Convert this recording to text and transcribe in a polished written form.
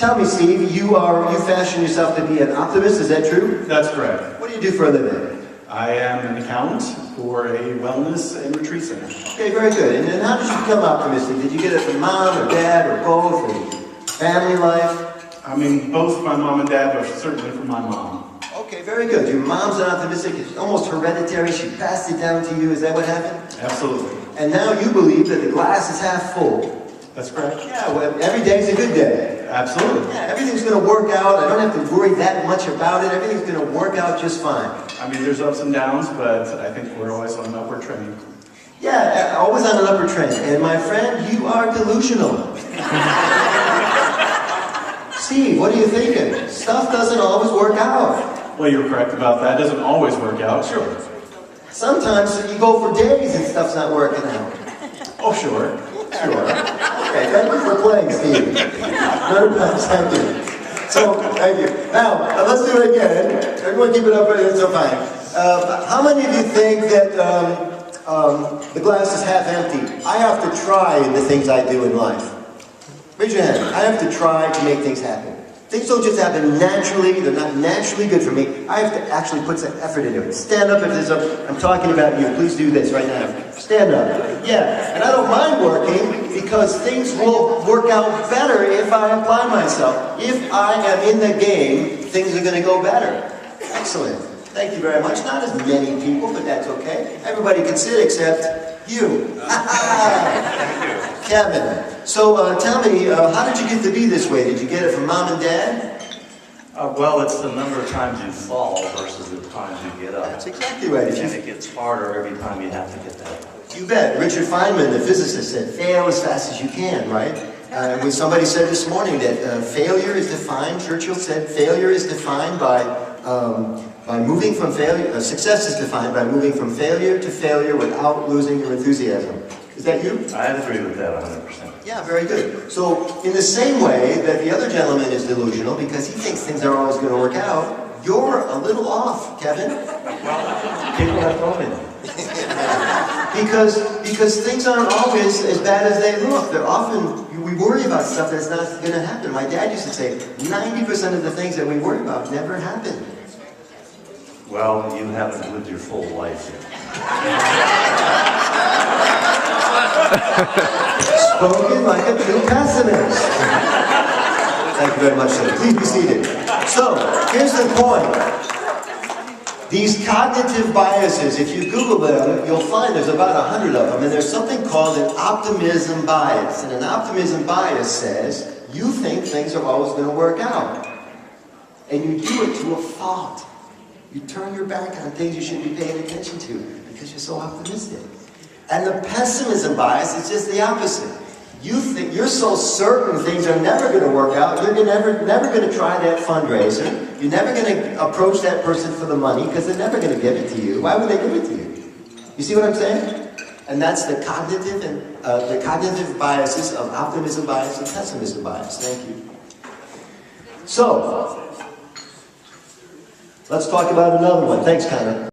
Tell me, Steve, you fashion yourself to be an optimist, is that true? That's correct. What do you do for a living? I am an accountant for a wellness and retreat center. Okay, very good. And then how did you become optimistic? Did you get it from mom or dad or both, or family life? I mean, both my mom and dad, but certainly from my mom. Okay, very good. Your mom's an optimistic. It's almost hereditary. She passed it down to you. Is that what happened? Absolutely. And now you believe that the glass is half full. That's correct. Yeah, well, every day's a good day. Absolutely. Yeah, everything's going to work out. I don't have to worry that much about it. Everything's going to work out just fine. I mean, there's ups and downs, but I think we're always on an upward trend. Yeah, always on an upward trend. And my friend, you are delusional. Steve, what are you thinking? Stuff doesn't always work out. Well, you're correct about that. It doesn't always work out, sure. Sometimes you go for days and stuff's not working out. Oh, sure. Sure. Okay, thank you for playing, Steve. Thank you. So, thank you. Now, let's do it again. Everyone keep it up, it's so fine. How many of you think that the glass is half empty? I have to try in the things I do in life. Raise your hand. I have to try to make things happen. Things don't just happen naturally. They're not naturally good for me. I have to actually put some effort into it. Stand up if there's I'm talking about you. Please do this right now. Stand up. Yeah. And I don't mind working because things will work out better if I apply myself. If I am in the game, things are going to go better. Excellent. Thank you very much. Not as many people, but that's okay. Everybody can sit except you. Kevin. So tell me, how did you get to be this way? Did you get it from mom and dad? Well, it's the number of times you fall versus the times you get up. That's exactly right. And it gets harder every time you have to get that. You bet. Richard Feynman, the physicist, said, fail as fast as you can, right? When somebody said this morning that failure is defined, Churchill said, failure is defined by moving from failure, success is defined by moving from failure to failure without losing your enthusiasm. Is that you? I agree with that 100%. Yeah, very good. So, in the same way that the other gentleman is delusional because he thinks things are always going to work out, you're a little off, Kevin. People have told me. because things aren't always as bad as they look. They're often, we worry about stuff that's not going to happen. My dad used to say, 90% of the things that we worry about never happen. Well, you haven't lived your full life yet. Spoken like a true pessimist. Thank you very much, sir. Please be seated. So, here's the point. These cognitive biases, if you Google them, you'll find there's about 100 of them, and there's something called an optimism bias. And an optimism bias says, you think things are always going to work out. And you do it to a fault. You turn your back on things you should be paying attention to because you're so optimistic. And the pessimism bias is just the opposite. You think you're so certain things are never going to work out, you're never going to try that fundraiser. You're never going to approach that person for the money because they're never going to give it to you. Why would they give it to you? You see what I'm saying? And that's the cognitive and the cognitive biases of optimism bias and pessimism bias. Thank you. So, let's talk about another one. Thanks, Connor.